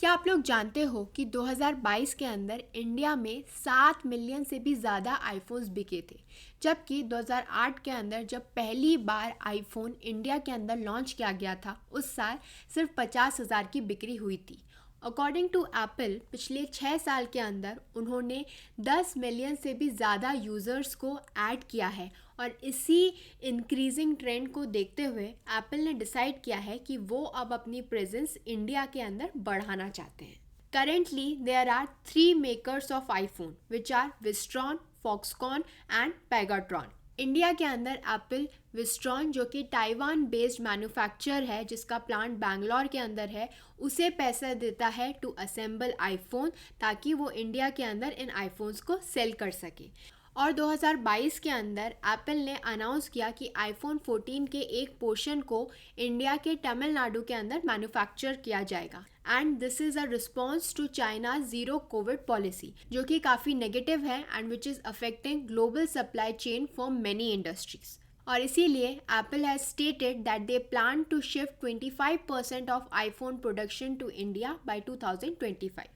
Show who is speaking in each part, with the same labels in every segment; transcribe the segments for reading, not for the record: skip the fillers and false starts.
Speaker 1: क्या आप लोग जानते हो कि 2022 के अंदर इंडिया में 7 मिलियन से भी ज़्यादा आईफोन्स बिके थे, जबकि 2008 के अंदर जब पहली बार आईफोन इंडिया के अंदर लॉन्च किया गया था उस साल सिर्फ 50,000 की बिक्री हुई थी। अकॉर्डिंग टू एप्पल पिछले 6 साल के अंदर उन्होंने 10 मिलियन से भी ज़्यादा यूज़र्स को ऐड किया है और इसी इंक्रीजिंग ट्रेंड को देखते हुए एप्पल ने डिसाइड किया है कि वो अब अपनी प्रेजेंस इंडिया के अंदर बढ़ाना चाहते हैं। Currently, there are three makers of iPhone, which are Wistron, Foxconn and Pegatron. India के अंदर एप्पल विस्ट्रॉन जो कि ताइवान बेस्ड मैन्युफैक्चर है जिसका प्लांट बैंगलोर के अंदर है उसे पैसा देता है टू असेंबल आईफोन ताकि वो इंडिया के अंदर इन आईफोन्स को सेल कर सके। और 2022 के अंदर एप्पल ने अनाउंस किया कि आईफोन 14 के एक पोर्शन को इंडिया के तमिलनाडु के अंदर मैन्युफैक्चर किया जाएगा and this is a response to China zero COVID policy जो कि काफ़ी नेगेटिव है and which is affecting global supply chain for many industries. और इसीलिए Apple has stated that they plan to shift 25% of iPhone production to India by 2025।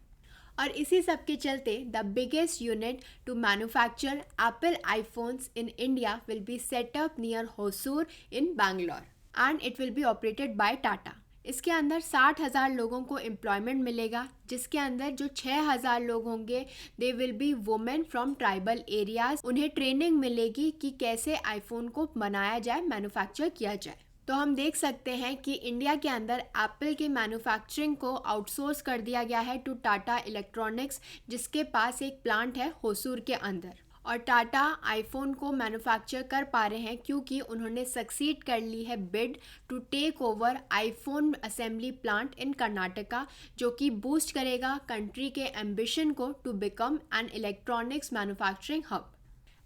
Speaker 1: और इसी सब के चलते the biggest unit to manufacture Apple iPhones in India will be set up near Hosur in Bangalore and it will be operated by Tata. इसके अंदर 60,000 लोगों को employment मिलेगा जिसके अंदर जो 6,000 लोग होंगे they will be women from tribal areas. उन्हें ट्रेनिंग मिलेगी कि कैसे आईफोन को बनाया जाए, मैन्युफैक्चर किया जाए। तो हम देख सकते हैं कि इंडिया के अंदर एप्पल के मैन्युफैक्चरिंग को आउटसोर्स कर दिया गया है टू टाटा इलेक्ट्रॉनिक्स जिसके पास एक प्लांट है होसूर के अंदर। और टाटा आईफोन को मैन्युफैक्चर कर पा रहे हैं क्योंकि उन्होंने सक्सीड कर ली है bid to take over iPhone assembly plant in Karnataka जो कि बूस्ट करेगा कंट्री के एम्बिशन को to become an electronics manufacturing hub.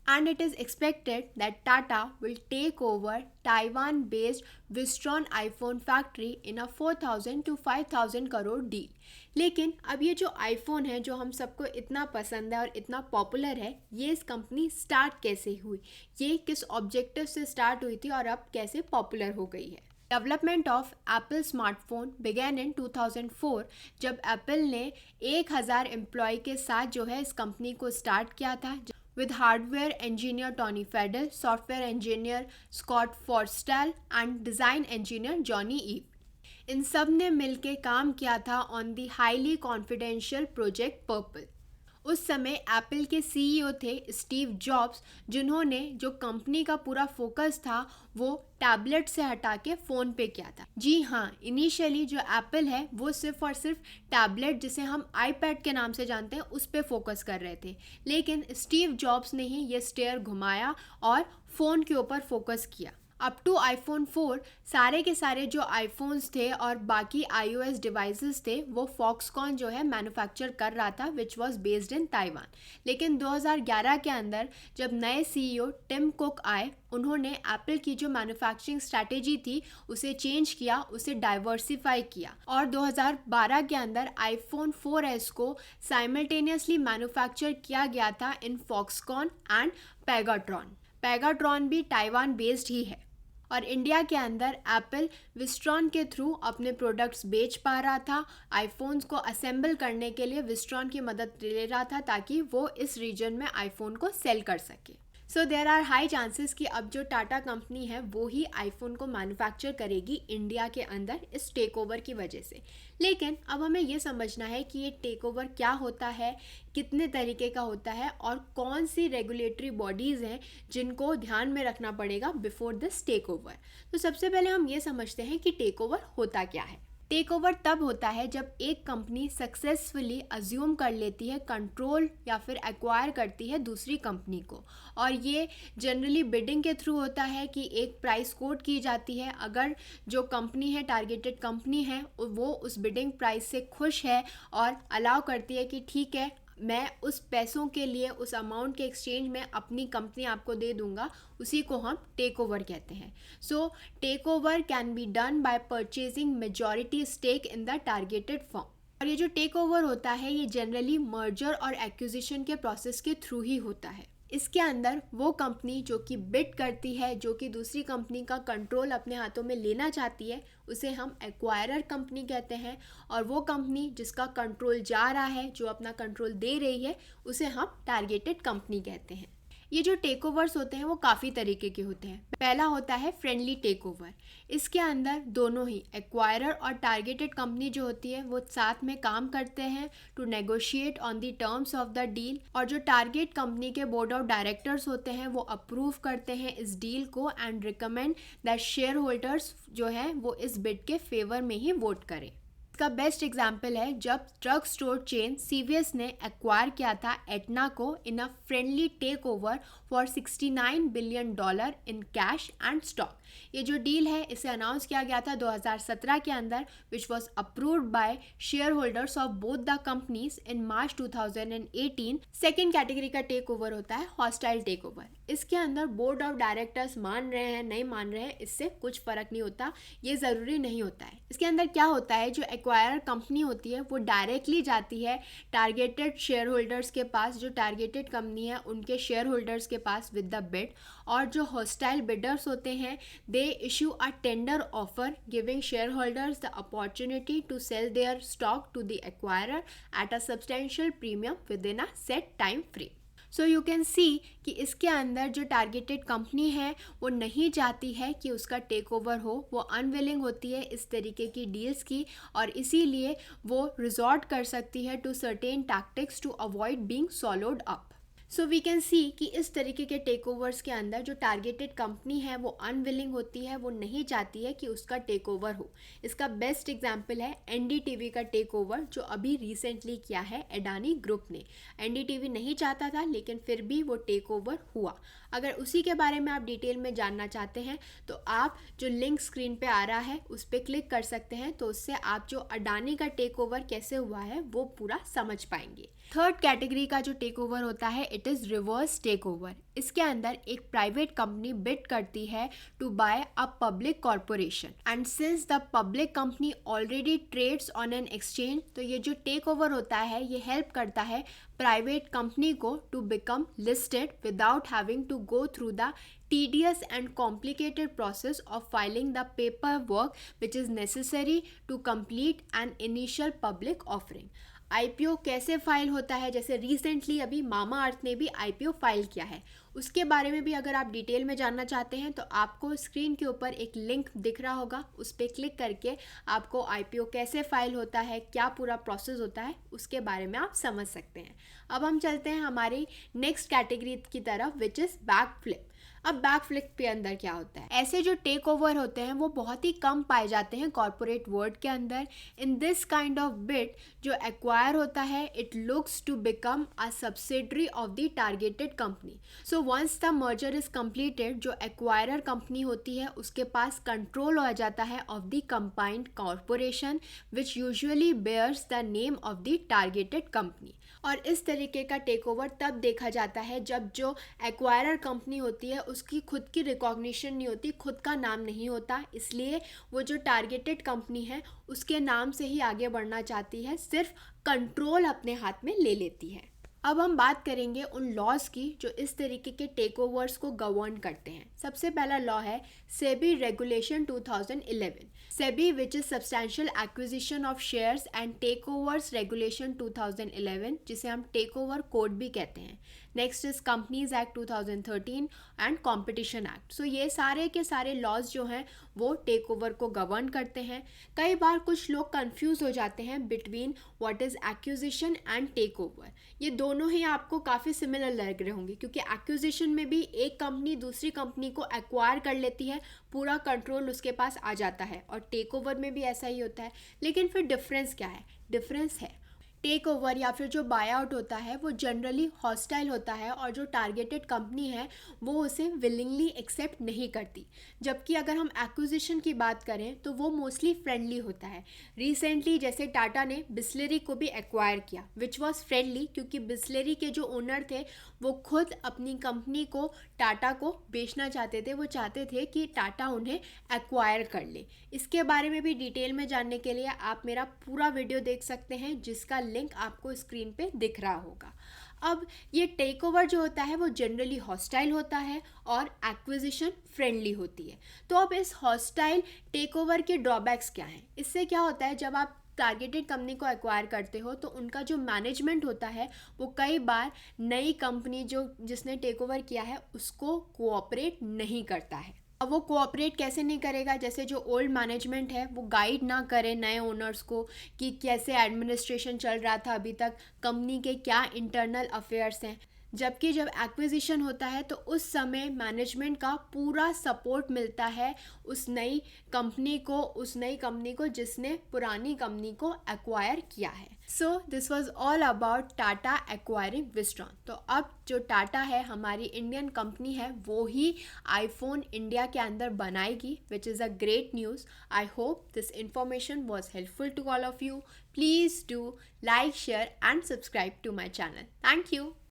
Speaker 1: And it is expected that Tata will take over Taiwan-based Wistron iPhone factory in a 4,000 to 5,000 crore deal. लेकिन अब ये जो iPhone है जो हम सबको इतना पसंद है और इतना पॉपुलर है, ये इस कंपनी स्टार्ट कैसे हुई, ये किस ऑब्जेक्टिव से स्टार्ट हुई थी और अब कैसे पॉपुलर हो गई है। Development of Apple smartphone began इन 2004 जब एप्पल ने 1,000 एम्प्लॉय के साथ जो है इस कंपनी को स्टार्ट किया था with hardware engineer Tony Fadell, software engineer Scott Forstall and design engineer Johnny Eve। इन सब ने मिलके काम किया था on the highly confidential project purple. उस समय एप्पल के सीईओ थे स्टीव जॉब्स जिन्होंने जो कंपनी का पूरा फोकस था वो टैबलेट से हटा के फ़ोन पे किया था। जी हाँ, इनिशियली जो एप्पल है वो सिर्फ और सिर्फ टैबलेट जिसे हम आईपैड के नाम से जानते हैं उस पे फोकस कर रहे थे, लेकिन स्टीव जॉब्स ने ही ये स्टेयर घुमाया और फ़ोन के ऊपर फोकस किया। अप टू आईफोन 4 सारे के सारे जो आईफोन्स थे और बाकी iOS डिवाइसेस थे वो फॉक्सकॉन जो है मैन्युफैक्चर कर रहा था which was based in Taiwan. लेकिन 2011 के अंदर जब नए सीईओ टिम कुक आए उन्होंने एप्पल की जो मैन्युफैक्चरिंग स्ट्रैटेजी थी उसे चेंज किया, उसे डाइवर्सिफाई किया और 2012 के अंदर आईफोन 4S को साइमल्टेनियसली मैन्युफैक्चर किया गया था इन फॉक्सकॉन एंड पेगाट्रॉन। पेगाट्रॉन भी ताइवान बेस्ड ही है। और इंडिया के अंदर एप्पल विस्ट्रॉन के थ्रू अपने प्रोडक्ट्स बेच पा रहा था। आईफोन्स को असेंबल करने के लिए विस्ट्रॉन की मदद ले रहा था ताकि वो इस रीजन में आईफोन को सेल कर सके। So there are high chances कि अब जो टाटा कंपनी है वो ही आईफोन को मैन्युफैक्चर करेगी इंडिया के अंदर इस टेक ओवर की वजह से। लेकिन अब हमें ये समझना है कि ये टेक ओवर क्या होता है, कितने तरीके का होता है और कौन सी रेगुलेटरी बॉडीज़ हैं जिनको ध्यान में रखना पड़ेगा बिफोर दिस टेक ओवर। तो सबसे पहले हम ये समझते हैं कि टेक ओवर होता क्या है। टेक ओवर तब होता है जब एक कंपनी सक्सेसफुली अज्यूम कर लेती है कंट्रोल या फिर एक्वायर करती है दूसरी कंपनी को, और ये जनरली बिडिंग के थ्रू होता है कि एक प्राइस कोट की जाती है। अगर जो कंपनी है, टारगेटेड कंपनी है, वो उस बिडिंग प्राइस से खुश है और अलाउ करती है कि ठीक है मैं उस पैसों के लिए, उस अमाउंट के एक्सचेंज में अपनी कंपनी आपको दे दूंगा, उसी को हम टेक ओवर कहते हैं। So take over can be done by purchasing majority stake in the targeted firm. और ये जो टेक ओवर होता है ये जनरली मर्जर और एक्विजिशन के प्रोसेस के थ्रू ही होता है। इसके अंदर वो कंपनी जो कि बिड करती है, जो कि दूसरी कंपनी का कंट्रोल अपने हाथों में लेना चाहती है, उसे हम एक्वायरर कंपनी कहते हैं। और वो कंपनी जिसका कंट्रोल जा रहा है, जो अपना कंट्रोल दे रही है, उसे हम टारगेटेड कंपनी कहते हैं। ये जो टेक ओवर्स होते हैं वो काफ़ी तरीके के होते हैं। पहला होता है फ्रेंडली टेक ओवर। इसके अंदर दोनों ही एक्वायरर और टारगेटेड कंपनी जो होती है वो साथ में काम करते हैं to negotiate on the terms of the deal, और जो टारगेट कंपनी के बोर्ड ऑफ डायरेक्टर्स होते हैं वो अप्रूव करते हैं इस डील को and recommend that shareholders जो है वो इस बिड के फेवर में ही वोट करें। इसका बेस्ट एग्जाम्पल है जब ड्रग स्टोर चेन सीवीएस ने एक्वायर किया था एटना को in a friendly takeover for $69 billion in cash and stock. ये जो डील है इसे अनाउंस किया गया था 2017 के अंदर, which was approved by share holders of both the companies in March 2018। Second category का टेक ओवर होता है हॉस्टाइल टेक ओवर। इसके अंदर बोर्ड ऑफ डायरेक्टर्स मान रहे हैं नहीं मान रहे हैं इससे कुछ फर्क नहीं होता, ये ज़रूरी नहीं होता है। इसके अंदर क्या होता है, जो एक्वायर कंपनी होती है वो डायरेक्टली जाती है टारगेटेड शेयर होल्डर्स के पास, जो टारगेटेड कंपनी है उनके शेयर होल्डर्स के पास विद द बिड, और जो हॉस्टाइल बिडर्स होते हैं they issue a tender offer giving shareholders the opportunity to sell their stock to the acquirer at a substantial premium within a set time frame. So you can see कि इसके अंदर जो targeted company है वो नहीं चाहती है कि उसका टेक ओवर हो, वो अनविलिंग होती है इस तरीके की डील्स की, और इसीलिए वो रिजॉर्ट कर सकती है to certain tactics to avoid being swallowed up. So we can see कि इस तरीके के टेक ओवर्स के अंदर जो टारगेटेड कंपनी है वो अनविलिंग होती है, वो नहीं चाहती है कि उसका टेक ओवर हो। इसका बेस्ट एग्जाम्पल है एनडीटीवी का टेक ओवर जो अभी रिसेंटली किया है अडानी ग्रुप ने। एनडीटीवी नहीं चाहता था लेकिन फिर भी वो टेक ओवर हुआ। अगर उसी के बारे में आप डिटेल में जानना चाहते हैं तो आप जो लिंक स्क्रीन पे आ रहा है उस पर क्लिक कर सकते हैं, तो उससे आप जो अडानी का टेक ओवर कैसे हुआ है वो पूरा समझ पाएंगे। थर्ड कैटेगरी का जो टेक ओवर होता है it is reverse take over. इसके अंदर एक प्राइवेट कंपनी बिड करती है to buy a public corporation, and since the public company already trades on an exchange, तो ये जो टेक ओवर होता है ये हेल्प करता है प्राइवेट कंपनी को to become listed without having to go through the tedious and complicated process of filing the paperwork which is necessary to complete an initial public offering। IPO कैसे file होता है, जैसे recently अभी मामा अर्थ ने भी IPO file किया है, उसके बारे में भी अगर आप डिटेल में जानना चाहते हैं तो आपको स्क्रीन के ऊपर एक लिंक दिख रहा होगा, उस पर क्लिक करके आपको आईपीओ कैसे फाइल होता है, क्या पूरा प्रोसेस होता है, उसके बारे में आप समझ सकते हैं। अब हम चलते हैं हमारी नेक्स्ट कैटेगरी की तरफ विच इज़ बैक फ्लिप। अब बैक फ्लिप के अंदर क्या होता है, ऐसे जो टेक ओवर होते हैं वो बहुत ही कम पाए जाते हैं कॉर्पोरेट वर्ल्ड के अंदर। In this kind of bid जो एक्वायर होता है it looks to become a subsidiary of the targeted company. So once the merger is completed, जो एक्वायरर कंपनी होती है उसके पास कंट्रोल हो जाता है of the combined corporation which usually bears the name of the targeted company. और इस तरीके का टेक ओवर तब देखा जाता है जब जो एक्वायरर कंपनी होती है उसकी खुद की रिकॉग्निशन नहीं होती, खुद का नाम नहीं होता, इसलिए वो जो टारगेटेड कंपनी है उसके नाम से ही आगे बढ़ना चाहती है, सिर्फ कंट्रोल अपने हाथ में ले लेती है। अब हम बात करेंगे उन लॉज की जो इस तरीके के टेक ओवर्स को गवर्न करते हैं। सबसे पहला लॉ है SEBI regulation 2011, SEBI which is substantial acquisition of shares and takeovers regulation 2011, जिसे हम टेक ओवर कोड भी कहते हैं। Next is companies act 2013 and competition act. So ये सारे के सारे लॉज जो हैं वो टेक ओवर को गवर्न करते हैं। कई बार कुछ लोग कंफ्यूज हो जाते हैं between what is acquisition and take over. ये दोनों ही आपको काफ़ी सिमिलर लग रहे होंगे, क्योंकि एक्विजिशन में भी एक कंपनी दूसरी कंपनी को एक्वायर कर लेती है, पूरा कंट्रोल उसके पास आ जाता है, और टेक ओवर में भी ऐसा ही होता है। लेकिन फिर डिफरेंस क्या है? डिफरेंस है टेक ओवर या फिर जो बाय आउट होता है वो जनरली हॉस्टाइल होता है, और जो टारगेटेड कंपनी है वो उसे विलिंगली एक्सेप्ट नहीं करती। जबकि अगर हम एक्विजिशन की बात करें तो वो मोस्टली फ्रेंडली होता है। रिसेंटली जैसे टाटा ने बिस्लेरी को भी एक्वायर किया विच वॉज फ्रेंडली, क्योंकि बिस्लेरी के जो ओनर थे वो खुद अपनी कंपनी को टाटा को बेचना चाहते थे, वो चाहते थे कि टाटा उन्हें एक्वायर कर ले। इसके बारे में भी डिटेल में जानने के लिए आप मेरा पूरा वीडियो देख सकते हैं जिसका लिंक आपको स्क्रीन पे दिख रहा होगा। अब ये टेक ओवर जो होता है वो जनरली हॉस्टाइल होता है और एक्विजिशन फ्रेंडली होती है। तो अब इस हॉस्टाइल टेक ओवर के ड्रॉबैक्स क्या हैं? इससे क्या होता है, जब आप टारगेटेड कंपनी को एक्वायर करते हो तो उनका जो मैनेजमेंट होता है वो कई बार नई कंपनी जो जिसने टेक ओवर किया है उसको कोऑपरेट नहीं करता है। अब वो कोऑपरेट कैसे नहीं करेगा? जैसे जो ओल्ड मैनेजमेंट है वो गाइड ना करे नए ओनर्स को कि कैसे एडमिनिस्ट्रेशन चल रहा था अभी तक, कंपनी के क्या इंटरनल अफेयर्स हैं। जबकि जब एक्विजिशन होता है तो उस समय मैनेजमेंट का पूरा सपोर्ट मिलता है उस नई कंपनी को जिसने पुरानी कंपनी को एक्वायर किया है। So this was all about Tata acquiring Wistron. तो अब जो टाटा है हमारी इंडियन कंपनी है वो ही आईफोन इंडिया के अंदर बनाएगी, which is a great news. I hope this information was helpful to all of you. Please do like, share and subscribe to my channel. Thank you.